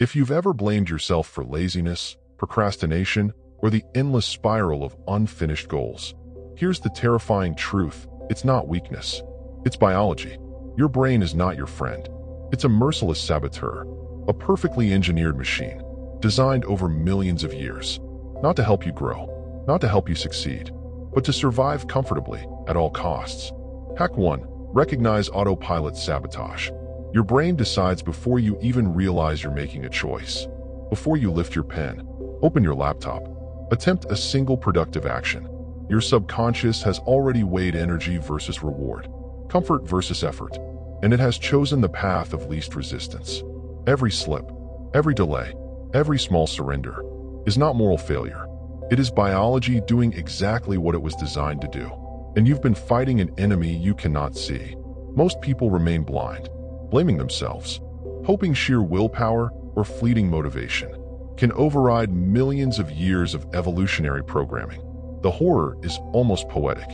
If you've ever blamed yourself for laziness, procrastination, or the endless spiral of unfinished goals, here's the terrifying truth. It's not weakness. It's biology. Your brain is not your friend. It's a merciless saboteur, a perfectly engineered machine, designed over millions of years, not to help you grow, not to help you succeed, but to survive comfortably at all costs. Hack 1. Recognize autopilot sabotage. Your brain decides before you even realize you're making a choice. Before you lift your pen, open your laptop, attempt a single productive action, your subconscious has already weighed energy versus reward, comfort versus effort, and it has chosen the path of least resistance. Every slip, every delay, every small surrender is not moral failure. It is biology doing exactly what it was designed to do. And you've been fighting an enemy you cannot see. Most people remain blind, blaming themselves, hoping sheer willpower or fleeting motivation can override millions of years of evolutionary programming. The horror is almost poetic.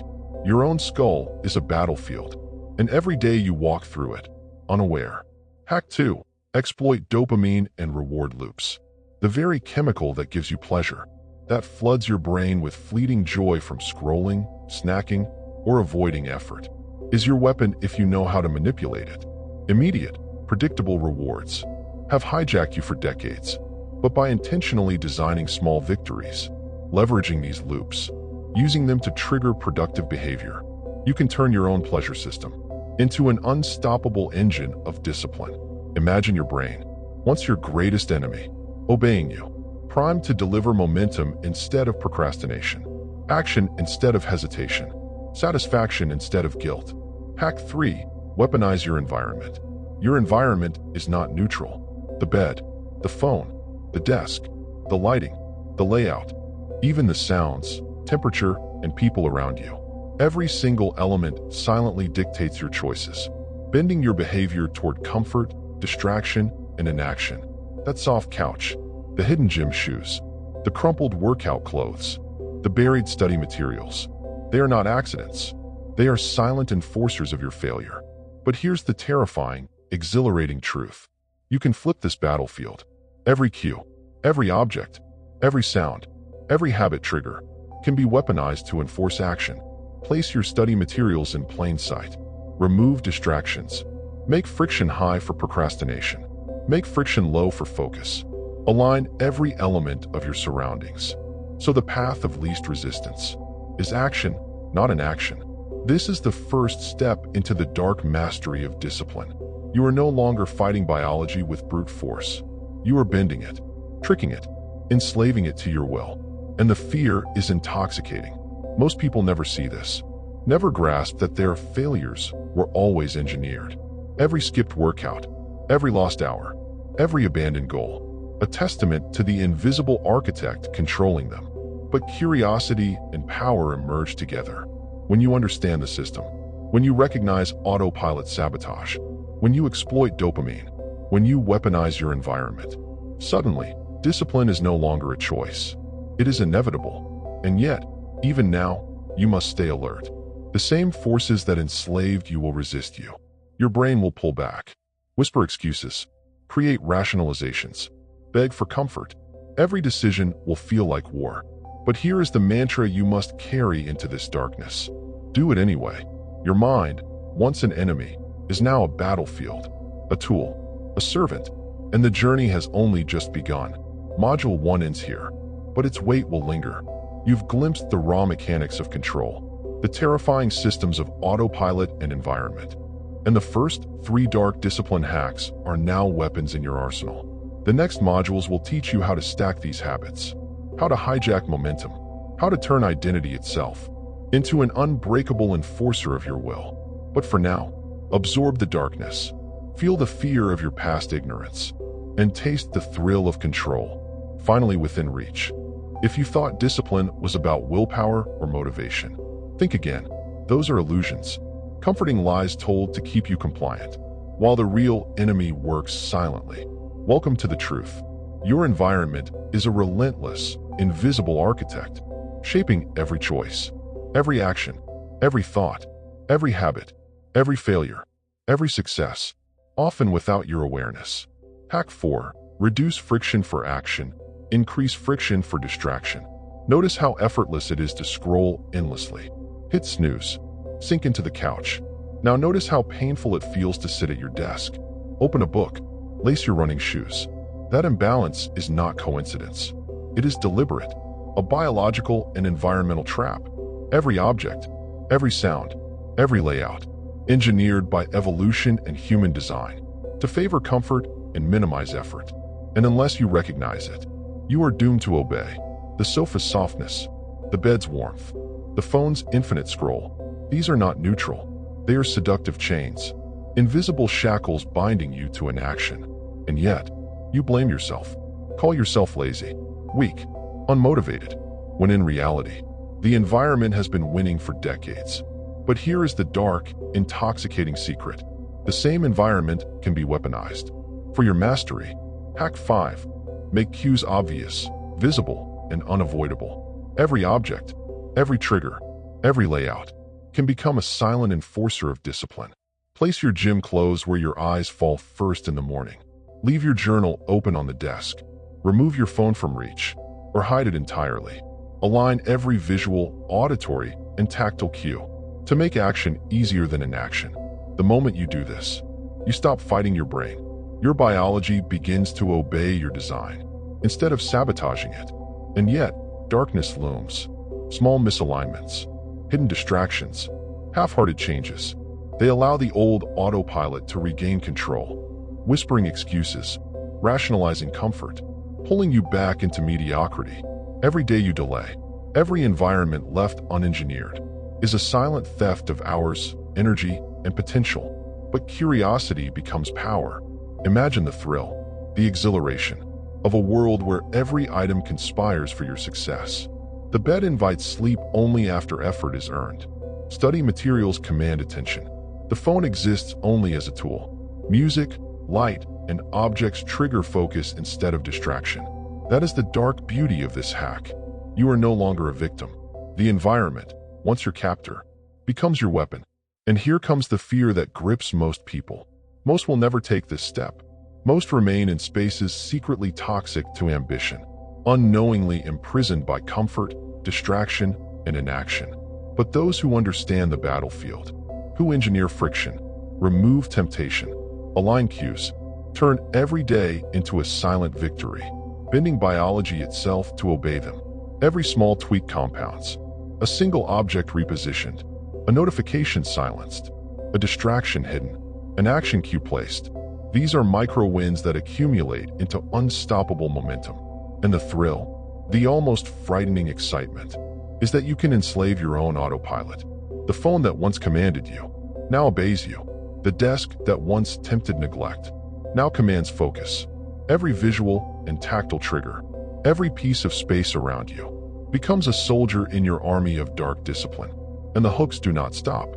Your own skull is a battlefield, and every day you walk through it, unaware. Hack 2. Exploit dopamine and reward loops. The very chemical that gives you pleasure, that floods your brain with fleeting joy from scrolling, snacking, or avoiding effort, is your weapon if you know how to manipulate it. Immediate, predictable rewards have hijacked you for decades, but by intentionally designing small victories, leveraging these loops, using them to trigger productive behavior, you can turn your own pleasure system into an unstoppable engine of discipline. Imagine your brain, once your greatest enemy, obeying you, primed to deliver momentum instead of procrastination, action instead of hesitation, satisfaction instead of guilt. Hack 3. Weaponize your environment. Your environment is not neutral. The bed, the phone, the desk, the lighting, the layout, even the sounds, temperature, and people around you. Every single element silently dictates your choices, bending your behavior toward comfort, distraction, and inaction. That soft couch, the hidden gym shoes, the crumpled workout clothes, the buried study materials. They are not accidents. They are silent enforcers of your failure. But here's the terrifying, exhilarating truth. You can flip this battlefield. Every cue, every object, every sound, every habit trigger can be weaponized to enforce action. Place your study materials in plain sight. Remove distractions. Make friction high for procrastination. Make friction low for focus. Align every element of your surroundings. So the path of least resistance is action, not inaction. This is the first step into the dark mastery of discipline. You are no longer fighting biology with brute force. You are bending it, tricking it, enslaving it to your will. And the fear is intoxicating. Most people never see this, never grasp that their failures were always engineered. Every skipped workout, every lost hour, every abandoned goal, a testament to the invisible architect controlling them. But curiosity and power emerge together. When you understand the system, when you recognize autopilot sabotage, when you exploit dopamine, when you weaponize your environment, suddenly, discipline is no longer a choice. It is inevitable. And yet, even now, you must stay alert. The same forces that enslaved you will resist you. Your brain will pull back, whisper excuses, create rationalizations, beg for comfort. Every decision will feel like war. But here is the mantra you must carry into this darkness. Do it anyway. Your mind, once an enemy, is now a battlefield, a tool, a servant, and the journey has only just begun. Module 1 ends here, but its weight will linger. You've glimpsed the raw mechanics of control, the terrifying systems of autopilot and environment. And the first 3 dark discipline hacks are now weapons in your arsenal. The next modules will teach you how to stack these habits, how to hijack momentum, how to turn identity itself into an unbreakable enforcer of your will. But for now, absorb the darkness, feel the fear of your past ignorance, and taste the thrill of control, finally within reach. If you thought discipline was about willpower or motivation, think again. Those are illusions, comforting lies told to keep you compliant, while the real enemy works silently. Welcome to the truth. Your environment is a relentless, invisible architect, shaping every choice, every action, every thought, every habit, every failure, every success, often without your awareness. Hack 4. Reduce friction for action, increase friction for distraction. Notice how effortless it is to scroll endlessly. Hit snooze. Sink into the couch. Now notice how painful it feels to sit at your desk. Open a book. Lace your running shoes. That imbalance is not coincidence. It is deliberate, a biological and environmental trap. Every object, every sound, every layout, engineered by evolution and human design to favor comfort and minimize effort. And unless you recognize it, you are doomed to obey. The sofa's softness, the bed's warmth, the phone's infinite scroll. These are not neutral. They are seductive chains, invisible shackles binding you to inaction. And yet, you blame yourself. Call yourself lazy, weak, unmotivated, when in reality, the environment has been winning for decades. But here is the dark, intoxicating secret. The same environment can be weaponized. For your mastery, Hack 5. Make cues obvious, visible, and unavoidable. Every object, every trigger, every layout can become a silent enforcer of discipline. Place your gym clothes where your eyes fall first in the morning. Leave your journal open on the desk. Remove your phone from reach, or hide it entirely. Align every visual, auditory, and tactile cue to make action easier than inaction. The moment you do this, you stop fighting your brain. Your biology begins to obey your design, instead of sabotaging it. And yet, darkness looms. Small misalignments, hidden distractions, half-hearted changes. They allow the old autopilot to regain control, whispering excuses, rationalizing comfort, pulling you back into mediocrity. Every day you delay, every environment left unengineered, is a silent theft of hours, energy, and potential. But curiosity becomes power. Imagine the thrill, the exhilaration, of a world where every item conspires for your success. The bed invites sleep only after effort is earned. Study materials command attention. The phone exists only as a tool. Music, light, and objects trigger focus instead of distraction. That is the dark beauty of this hack. You are no longer a victim. The environment, once your captor, becomes your weapon. And here comes the fear that grips most people. Most will never take this step. Most remain in spaces secretly toxic to ambition, unknowingly imprisoned by comfort, distraction, and inaction. But those who understand the battlefield, who engineer friction, remove temptation, align cues, turn every day into a silent victory, bending biology itself to obey them. Every small tweak compounds. A single object repositioned, a notification silenced, a distraction hidden, an action cue placed. These are micro-wins that accumulate into unstoppable momentum. And the thrill, the almost frightening excitement, is that you can enslave your own autopilot. The phone that once commanded you now obeys you. The desk that once tempted neglect now commands focus. Every visual and tactile trigger, every piece of space around you, becomes a soldier in your army of dark discipline. And the hooks do not stop.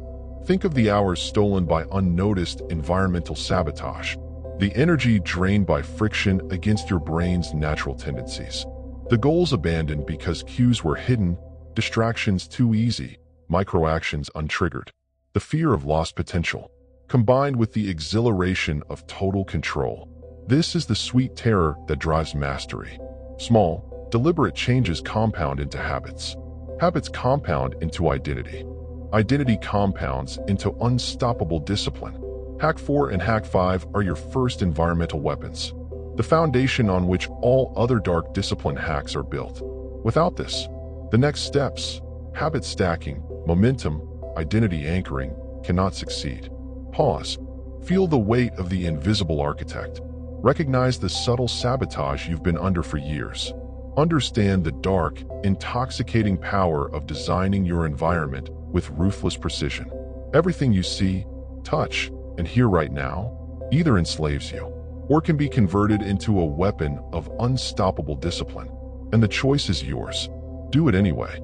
Think of the hours stolen by unnoticed environmental sabotage, the energy drained by friction against your brain's natural tendencies, the goals abandoned because cues were hidden, distractions too easy, microactions untriggered. The fear of lost potential, combined with the exhilaration of total control. This is the sweet terror that drives mastery. Small, deliberate changes compound into habits. Habits compound into identity. Identity compounds into unstoppable discipline. Hack 4 and Hack 5 are your first environmental weapons, the foundation on which all other dark discipline hacks are built. Without this, the next steps, habit stacking, momentum, identity anchoring, cannot succeed. Pause. Feel the weight of the invisible architect. Recognize the subtle sabotage you've been under for years. Understand the dark, intoxicating power of designing your environment with ruthless precision. Everything you see, touch, and hear right now either enslaves you or can be converted into a weapon of unstoppable discipline. And the choice is yours. Do it anyway.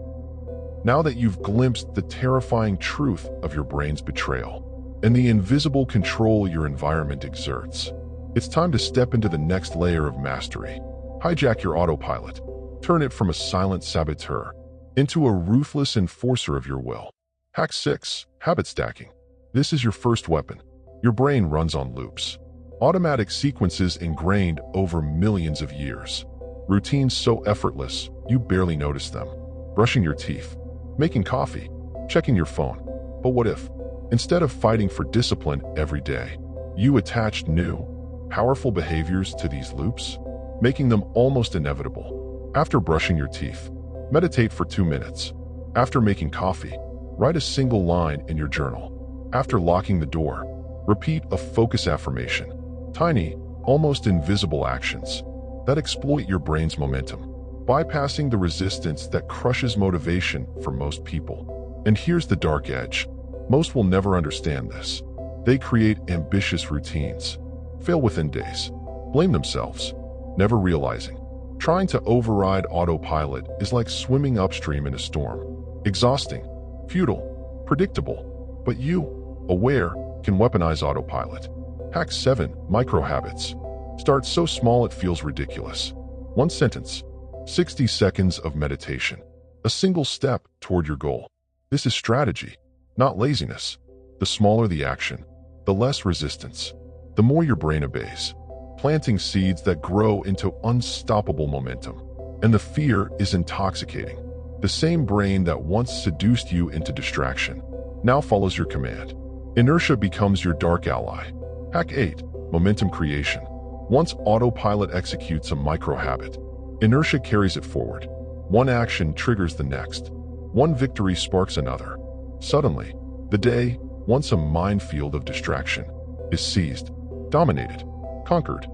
Now that you've glimpsed the terrifying truth of your brain's betrayal and the invisible control your environment exerts, it's time to step into the next layer of mastery. Hijack your autopilot. Turn it from a silent saboteur into a ruthless enforcer of your will. Hack 6. Habit stacking. This is your first weapon. Your brain runs on loops. Automatic sequences ingrained over millions of years. Routines so effortless, you barely notice them. Brushing your teeth, making coffee, checking your phone. But what if, instead of fighting for discipline every day, you attached new, powerful behaviors to these loops, making them almost inevitable? After brushing your teeth, meditate for 2 minutes. After making coffee, write a single line in your journal. After locking the door, repeat a focus affirmation. Tiny, almost invisible actions that exploit your brain's momentum, bypassing the resistance that crushes motivation for most people. And here's the dark edge. Most will never understand this. They create ambitious routines, fail within days, blame themselves, never realizing. Trying to override autopilot is like swimming upstream in a storm. Exhausting, futile, predictable. But you, aware, can weaponize autopilot. Hack 7. Micro-habits. Start so small it feels ridiculous. 1 sentence. 60 seconds of meditation. A single step toward your goal. This is strategy, not laziness. The smaller the action, the less resistance, the more your brain obeys. Planting seeds that grow into unstoppable momentum. And the fear is intoxicating. The same brain that once seduced you into distraction now follows your command. Inertia becomes your dark ally. Hack 8. Momentum creation. Once autopilot executes a micro-habit, inertia carries it forward. One action triggers the next. One victory sparks another. Suddenly, the day, once a minefield of distraction, is seized, dominated, conquered.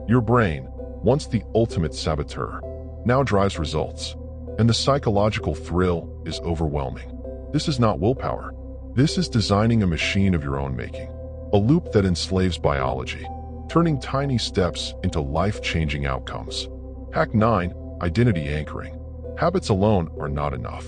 Your brain, once the ultimate saboteur, now drives results. And the psychological thrill is overwhelming. This is not willpower. This is designing a machine of your own making. A loop that enslaves biology, turning tiny steps into life-changing outcomes. Hack 9. Identity anchoring. Habits alone are not enough.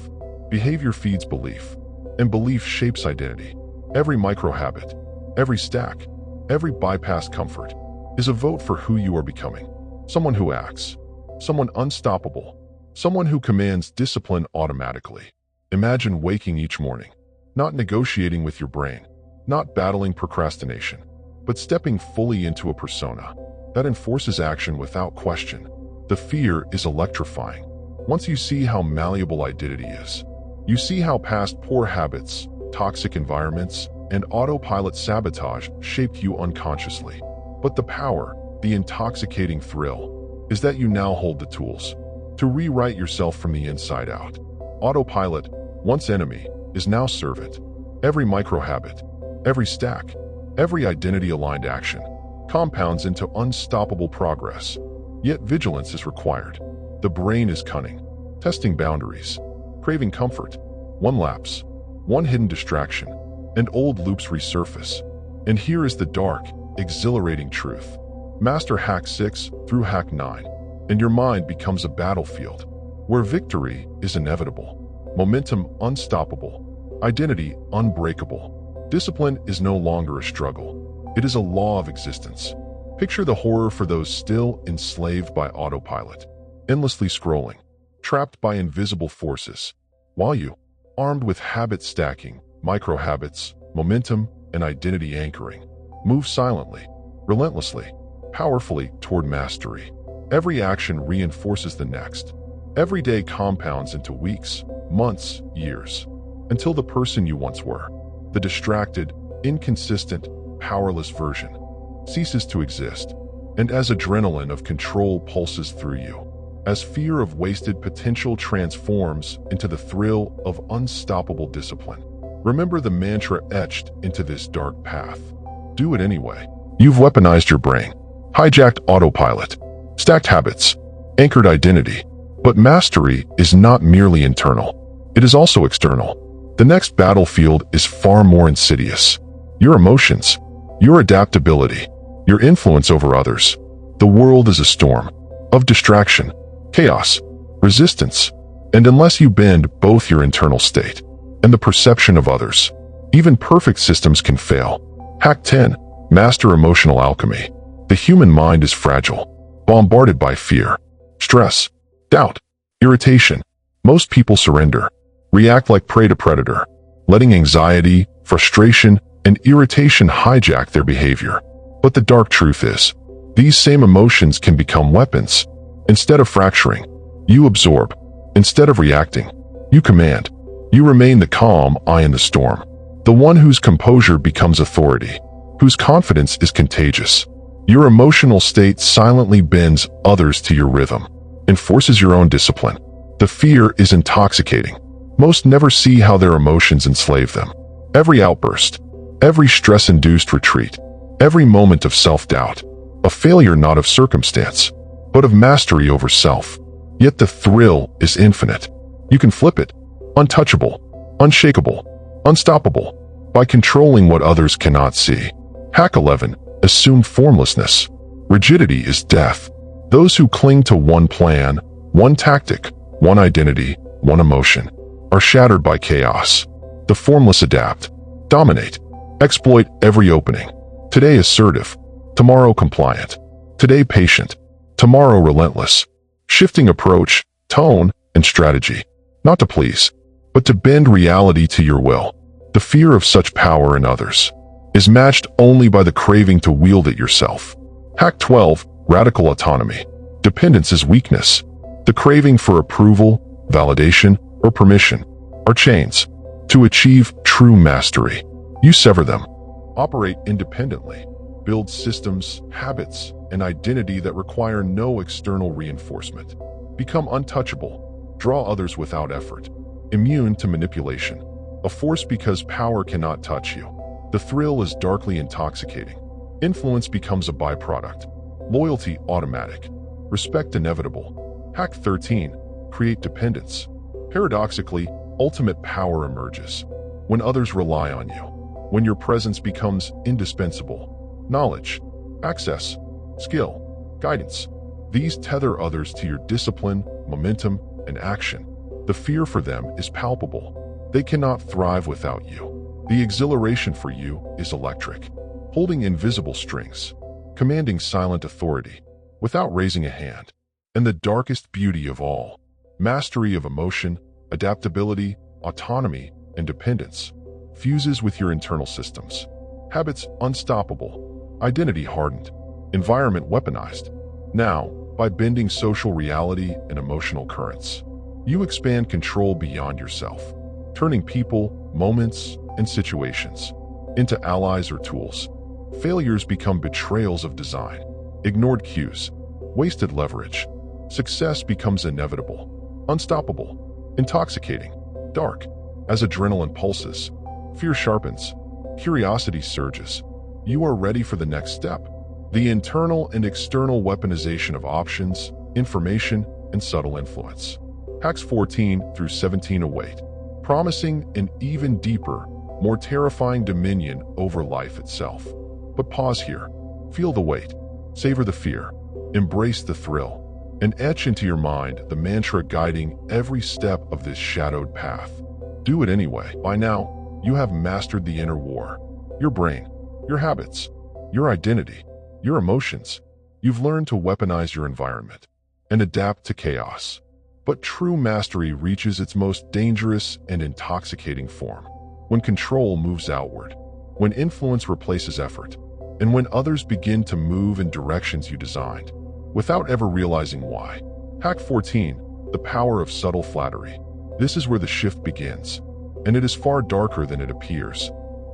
Behavior feeds belief, and belief shapes identity. Every micro-habit, every stack, every bypassed comfort is a vote for who you are becoming. Someone who acts, someone unstoppable, someone who commands discipline automatically. Imagine waking each morning, not negotiating with your brain, not battling procrastination, but stepping fully into a persona that enforces action without question. The fear is electrifying. Once you see how malleable identity is, you see how past poor habits, toxic environments, and autopilot sabotage shaped you unconsciously. But the power, the intoxicating thrill, is that you now hold the tools to rewrite yourself from the inside out. Autopilot, once enemy, is now servant. Every micro-habit, every stack, every identity-aligned action compounds into unstoppable progress. Yet vigilance is required. The brain is cunning, testing boundaries, craving comfort. One lapse, one hidden distraction, and old loops resurface. And here is the dark, exhilarating truth. Master Hack 6 through Hack 9, and your mind becomes a battlefield where victory is inevitable, momentum unstoppable, identity unbreakable. Discipline is no longer a struggle. It is a law of existence. Picture the horror for those still enslaved by autopilot, endlessly scrolling, trapped by invisible forces, while you, armed with habit stacking, micro-habits, momentum, and identity anchoring, move silently, relentlessly, powerfully toward mastery. Every action reinforces the next. Every day compounds into weeks, months, years, until the person you once were, the distracted, inconsistent, powerless version, ceases to exist. And as adrenaline of control pulses through you, as fear of wasted potential transforms into the thrill of unstoppable discipline, remember the mantra etched into this dark path. Do it anyway. You've weaponized your brain, hijacked autopilot, stacked habits, anchored identity. But mastery is not merely internal. It is also external. The next battlefield is far more insidious. Your emotions, your adaptability, your influence over others. The world is a storm of distraction, chaos, resistance, and unless you bend both your internal state and the perception of others, even perfect systems can fail. Hack 10. Master emotional alchemy. The human mind is fragile, bombarded by fear, stress, doubt, irritation. Most people surrender, react like prey to predator, letting anxiety, frustration, and irritation hijack their behavior. But the dark truth is, these same emotions can become weapons. Instead of fracturing, you absorb. Instead of reacting, you command. You remain the calm eye in the storm, the one whose composure becomes authority, whose confidence is contagious. Your emotional state silently bends others to your rhythm, enforces your own discipline. The fear is intoxicating. Most never see how their emotions enslave them. Every outburst, every stress-induced retreat, every moment of self-doubt, a failure not of circumstance, but of mastery over self. Yet the thrill is infinite. You can flip it, untouchable, unshakable, unstoppable, by controlling what others cannot see. Hack 11. Assume formlessness. Rigidity is death. Those who cling to one plan, one tactic, one identity, one emotion, are shattered by chaos. The formless adapt, dominate, exploit every opening. Today assertive, tomorrow compliant. Today patient, tomorrow relentless. Shifting approach, tone, and strategy. Not to please, but to bend reality to your will. The fear of such power in others is matched only by the craving to wield it yourself. Hack 12. Radical autonomy. Dependence is weakness. The craving for approval, validation, or permission are chains. To achieve true mastery, you sever them. Operate independently. Build systems, habits, and identity that require no external reinforcement. Become untouchable. Draw others without effort. Immune to manipulation. A force because power cannot touch you. The thrill is darkly intoxicating. Influence becomes a byproduct. Loyalty automatic. Respect inevitable. Hack 13. Create dependence. Paradoxically, ultimate power emerges when others rely on you, when your presence becomes indispensable. Knowledge, access, skill, guidance. These tether others to your discipline, momentum, and action. The fear for them is palpable. They cannot thrive without you. The exhilaration for you is electric. Holding invisible strings, commanding silent authority, without raising a hand. And the darkest beauty of all, mastery of emotion, adaptability, autonomy, and dependence, fuses with your internal systems. Habits unstoppable, identity hardened, environment weaponized. Now, by bending social reality and emotional currents, you expand control beyond yourself, turning people, moments, and situations into allies or tools. Failures become betrayals of design, ignored cues, wasted leverage. Success becomes inevitable, unstoppable, intoxicating, dark. As adrenaline pulses, fear sharpens, curiosity surges. You are ready for the next step. The internal and external weaponization of options, information, and subtle influence. Hacks 14 through 17 await, promising an even deeper, more terrifying dominion over life itself. But pause here. Feel the weight. Savor the fear. Embrace the thrill. And etch into your mind the mantra guiding every step of this shadowed path. Do it anyway. By now, you have mastered the inner war. Your brain, your habits, your identity, your emotions. You've learned to weaponize your environment and adapt to chaos. But true mastery reaches its most dangerous and intoxicating form when control moves outward, when influence replaces effort, and when others begin to move in directions you designed, without ever realizing why. Hack 14. The power of subtle flattery. This is where the shift begins, and it is far darker than it appears.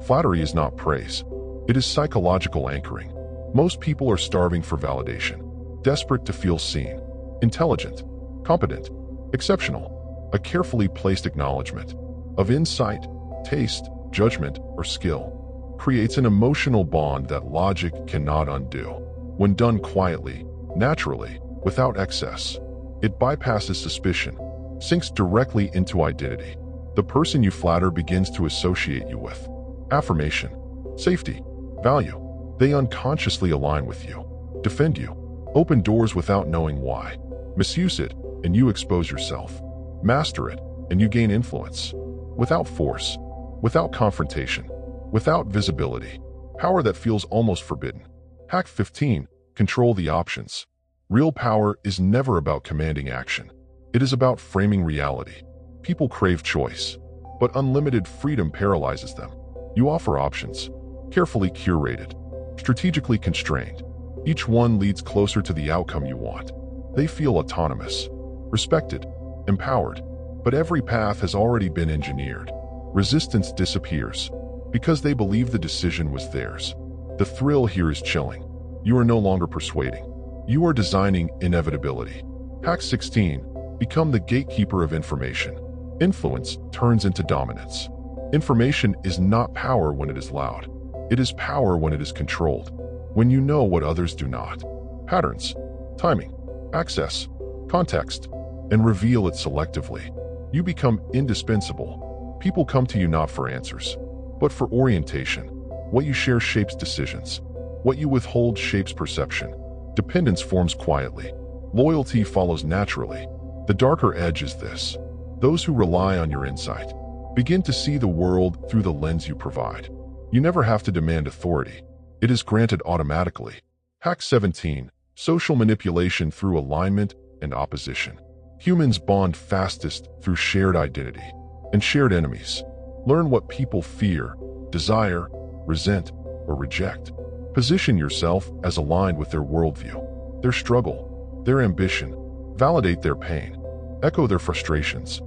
Flattery is not praise. It is psychological anchoring. Most people are starving for validation, desperate to feel seen, intelligent, competent, exceptional. A carefully placed acknowledgement of insight, taste, judgment, or skill creates an emotional bond that logic cannot undo. When done quietly, naturally, without excess, it bypasses suspicion, sinks directly into identity. The person you flatter begins to associate you with affirmation, safety, value. They unconsciously align with you, defend you, open doors without knowing why. Misuse it, and you expose yourself. Master it, and you gain influence. Without force, without confrontation, without visibility. Power that feels almost forbidden. Hack 15. Control the options. Real power is never about commanding action. It is about framing reality. People crave choice, but unlimited freedom paralyzes them. You offer options, carefully curated, strategically constrained. Each one leads closer to the outcome you want. They feel autonomous, respected, empowered, but every path has already been engineered. Resistance disappears because they believe the decision was theirs. The thrill here is chilling. You are no longer persuading. You are designing inevitability. Hack 16. Become the gatekeeper of information. Influence turns into dominance. Information is not power when it is loud. It is power when it is controlled. When you know what others do not. Patterns, timing, access, context, and reveal it selectively. You become indispensable. People come to you not for answers, but for orientation. What you share shapes decisions. What you withhold shapes perception. Dependence forms quietly. Loyalty follows naturally. The darker edge is this. Those who rely on your insight begin to see the world through the lens you provide. You never have to demand authority. It is granted automatically. Hack 17. Social manipulation through alignment and opposition. Humans bond fastest through shared identity and shared enemies. Learn what people fear, desire, resent, or reject. Position yourself as aligned with their worldview, their struggle, their ambition. Validate their pain. Echo their frustrations.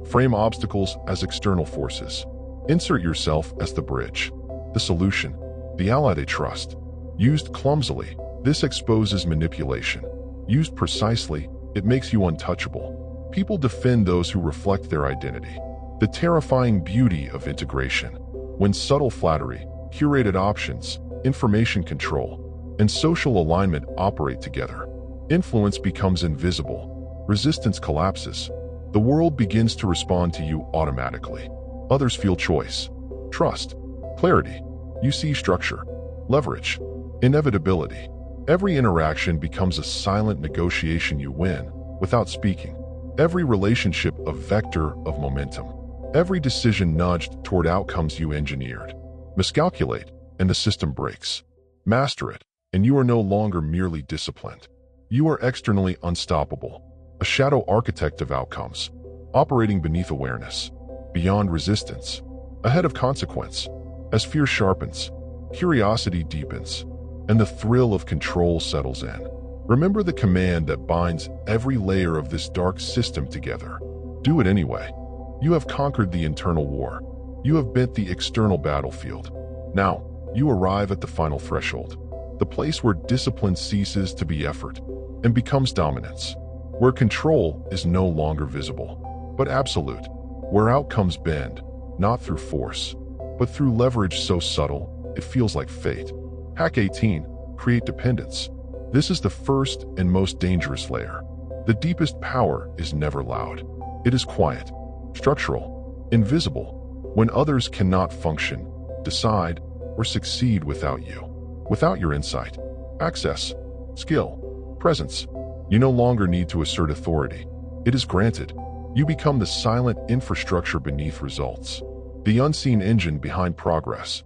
Frame obstacles as external forces. Insert yourself as the bridge, the solution, the ally they trust. Used clumsily, this exposes manipulation. Used precisely, it makes you untouchable. People defend those who reflect their identity. The terrifying beauty of integration. When subtle flattery, curated options, information control, and social alignment operate together, influence becomes invisible. Resistance collapses. The world begins to respond to you automatically. Others feel choice, trust, clarity. You see structure, leverage, inevitability. Every interaction becomes a silent negotiation you win without speaking. Every relationship a vector of momentum. Every decision nudged toward outcomes you engineered. Miscalculate, and the system breaks. Master it, and you are no longer merely disciplined. You are externally unstoppable, a shadow architect of outcomes, operating beneath awareness, beyond resistance, ahead of consequence. As fear sharpens, curiosity deepens, and the thrill of control settles in. Remember the command that binds every layer of this dark system together. Do it anyway. You have conquered the internal war. You have bent the external battlefield. Now, you arrive at the final threshold, the place where discipline ceases to be effort and becomes dominance, where control is no longer visible, but absolute, where outcomes bend, not through force, but through leverage so subtle, it feels like fate. Hack 18. Create dependence. This is the first and most dangerous layer. The deepest power is never loud. It is quiet, structural, invisible. When others cannot function, decide, or succeed without you, without your insight, access, skill, presence, you no longer need to assert authority. It is granted. You become the silent infrastructure beneath results, the unseen engine behind progress.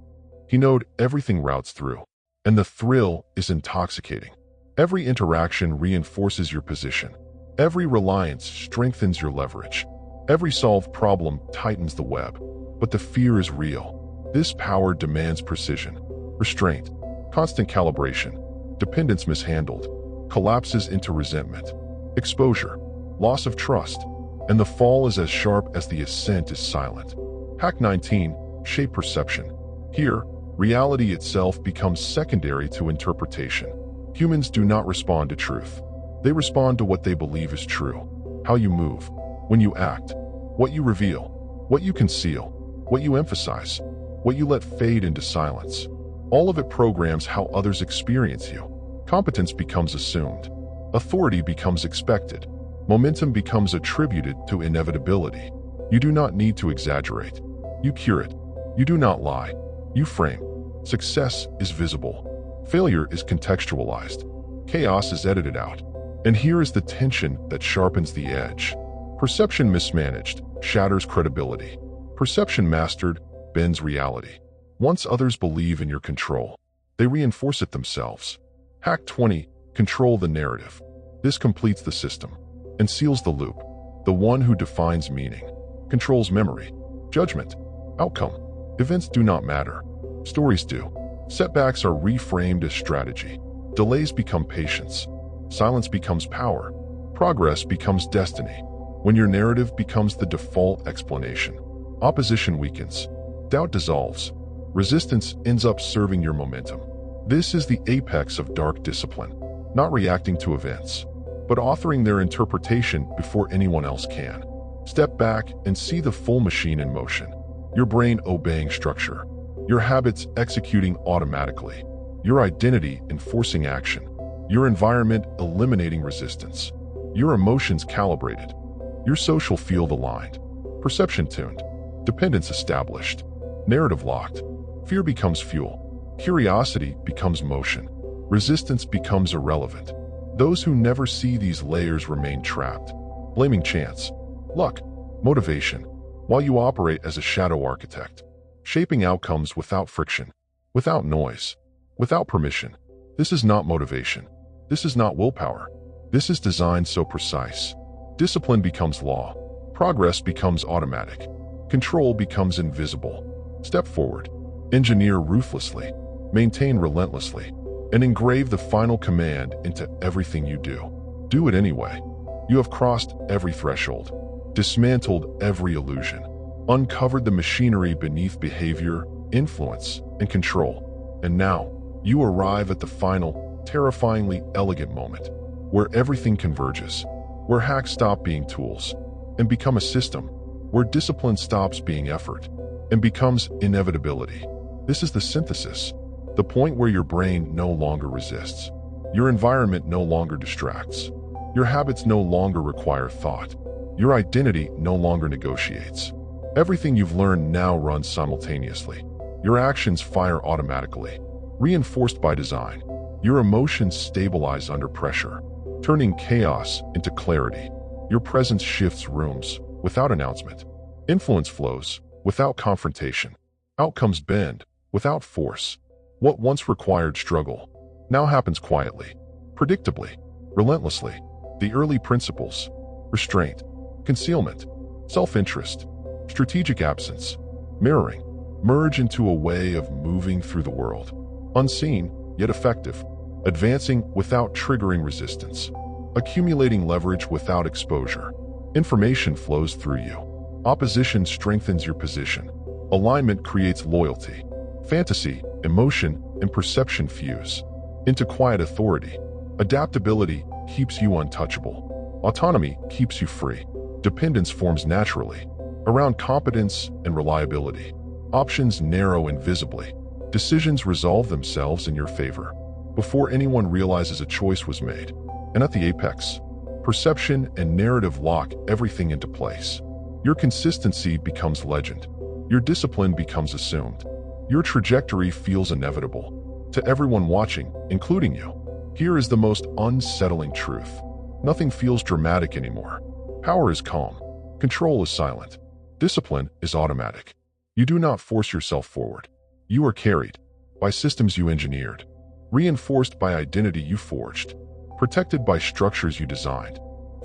He knowed everything routes through, and the thrill is intoxicating. Every interaction reinforces your position. Every reliance strengthens your leverage. Every solved problem tightens the web. But the fear is real. This power demands precision, restraint, constant calibration. Dependence mishandled collapses into resentment, exposure, loss of trust, and the fall is as sharp as the ascent is silent. Hack 19. Shape perception. Here, reality itself becomes secondary to interpretation. Humans do not respond to truth. They respond to what they believe is true. How you move, when you act, what you reveal, what you conceal, what you emphasize, what you let fade into silence. All of it programs how others experience you. Competence becomes assumed. Authority becomes expected. Momentum becomes attributed to inevitability. You do not need to exaggerate. You curate. You do not lie. You frame. Success is visible. Failure is contextualized. Chaos is edited out. And here is the tension that sharpens the edge. Perception mismanaged shatters credibility. Perception mastered bends reality. Once others believe in your control, they reinforce it themselves. Hack 20. Control the narrative. This completes the system and seals the loop. The one who defines meaning controls memory, judgment, outcome. Events do not matter. Stories do. Setbacks are reframed as strategy. Delays become patience. Silence becomes power. Progress becomes destiny. When your narrative becomes the default explanation, opposition weakens. Doubt dissolves. Resistance ends up serving your momentum. This is the apex of dark discipline, not reacting to events, but authoring their interpretation before anyone else can. Step back and see the full machine in motion. Your brain obeying structure. Your habits executing automatically. Your identity enforcing action. Your environment eliminating resistance. Your emotions calibrated. Your social field aligned. Perception tuned. Dependence established. Narrative locked. Fear becomes fuel. Curiosity becomes motion. Resistance becomes irrelevant. Those who never see these layers remain trapped, blaming chance, luck, motivation, while you operate as a shadow architect, shaping outcomes without friction, without noise, without permission. This is not motivation. This is not willpower. This is design so precise. Discipline becomes law. Progress becomes automatic. Control becomes invisible. Step forward. Engineer ruthlessly. Maintain relentlessly. And engrave the final command into everything you do. Do it anyway. You have crossed every threshold, dismantled every illusion, uncovered the machinery beneath behavior, influence, and control. And now, you arrive at the final, terrifyingly elegant moment, where everything converges, where hacks stop being tools and become a system, where discipline stops being effort and becomes inevitability. This is the synthesis, the point where your brain no longer resists, your environment no longer distracts, your habits no longer require thought, your identity no longer negotiates. Everything you've learned now runs simultaneously. Your actions fire automatically, reinforced by design. Your emotions stabilize under pressure, turning chaos into clarity. Your presence shifts rooms without announcement. Influence flows without confrontation. Outcomes bend without force. What once required struggle now happens quietly, predictably, relentlessly. The early principles: restraint, concealment, self-interest, strategic absence, mirroring, merge into a way of moving through the world, unseen yet effective, advancing without triggering resistance, accumulating leverage without exposure. Information flows through you. Opposition strengthens your position. Alignment creates loyalty. Fantasy, emotion, and perception fuse into quiet authority. Adaptability keeps you untouchable. Autonomy keeps you free. Dependence forms naturally around competence and reliability. Options narrow invisibly. Decisions resolve themselves in your favor before anyone realizes a choice was made. And at the apex, perception and narrative lock everything into place. Your consistency becomes legend. Your discipline becomes assumed. Your trajectory feels inevitable to everyone watching, including you. Here is the most unsettling truth. Nothing feels dramatic anymore. Power is calm. Control is silent. Discipline is automatic. You do not force yourself forward. You are carried by systems you engineered, reinforced by identity you forged, protected by structures you designed.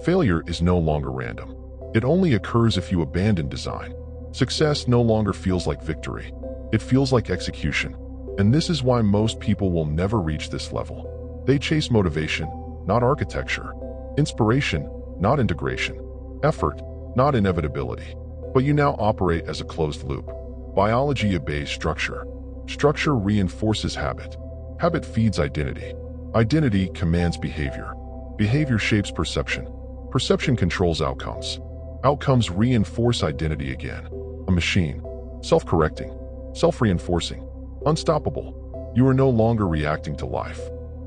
Failure is no longer random. It only occurs if you abandon design. Success no longer feels like victory. It feels like execution. And this is why most people will never reach this level. They chase motivation, not architecture. Inspiration, not integration. Effort, not inevitability. But you now operate as a closed loop. Biology obeys structure. Structure reinforces habit. Habit feeds identity. Identity commands behavior. Behavior shapes perception. Perception controls outcomes. Outcomes reinforce identity again. A machine. Self-correcting. Self-reinforcing. Unstoppable. You are no longer reacting to life.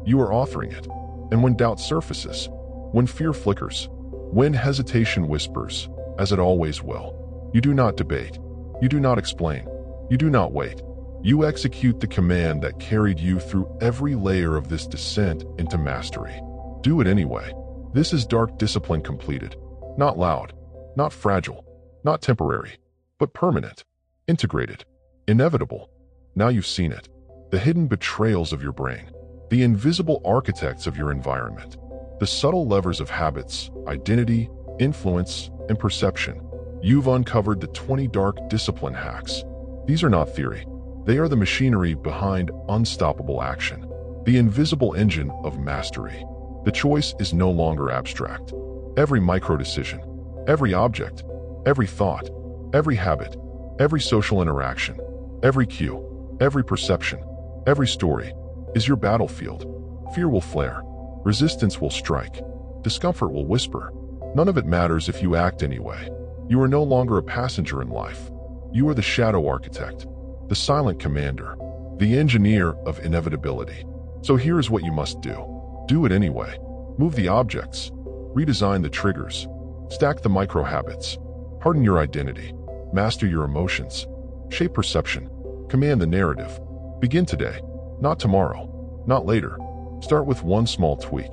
You are authoring it. And when doubt surfaces, when fear flickers, when hesitation whispers, as it always will, you do not debate. You do not explain. You do not wait. You execute the command that carried you through every layer of this descent into mastery. Do it anyway. This is dark discipline completed. Not loud, not fragile, not temporary, but permanent, integrated, inevitable. Now you've seen it. The hidden betrayals of your brain, the invisible architects of your environment, the subtle levers of habits, identity, influence, and perception. You've uncovered the 20 dark discipline hacks. These are not theory. They are the machinery behind unstoppable action, the invisible engine of mastery. The choice is no longer abstract. Every micro-decision, every object, every thought, every habit, every social interaction, every cue, every perception, every story is your battlefield. Fear will flare, resistance will strike, discomfort will whisper. None of it matters if you act anyway. You are no longer a passenger in life. You are the shadow architect, the silent commander, the engineer of inevitability. So here is what you must do. Do it anyway. Move the objects, redesign the triggers, stack the micro-habits, harden your identity, master your emotions, shape perception, command the narrative. Begin today, not tomorrow, not later. Start with one small tweak,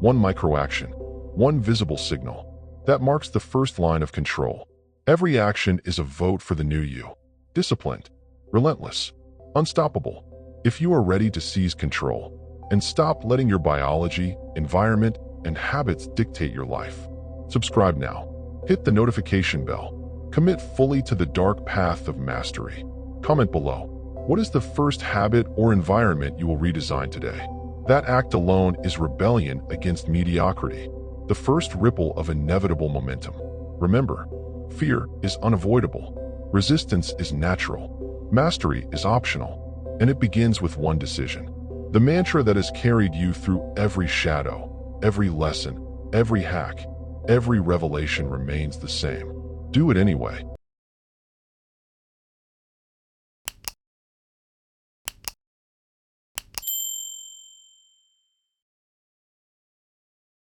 one micro-action, one visible signal. That marks the first line of control. Every action is a vote for the new you. Disciplined, relentless, unstoppable. If you are ready to seize control and stop letting your biology, environment, and habits dictate your life, subscribe now. Hit the notification bell. Commit fully to the dark path of mastery. Comment below. What is the first habit or environment you will redesign today? That act alone is rebellion against mediocrity, the first ripple of inevitable momentum. Remember, fear is unavoidable. Resistance is natural. Mastery is optional, and it begins with one decision. The mantra that has carried you through every shadow, every lesson, every hack, every revelation remains the same. Do it anyway.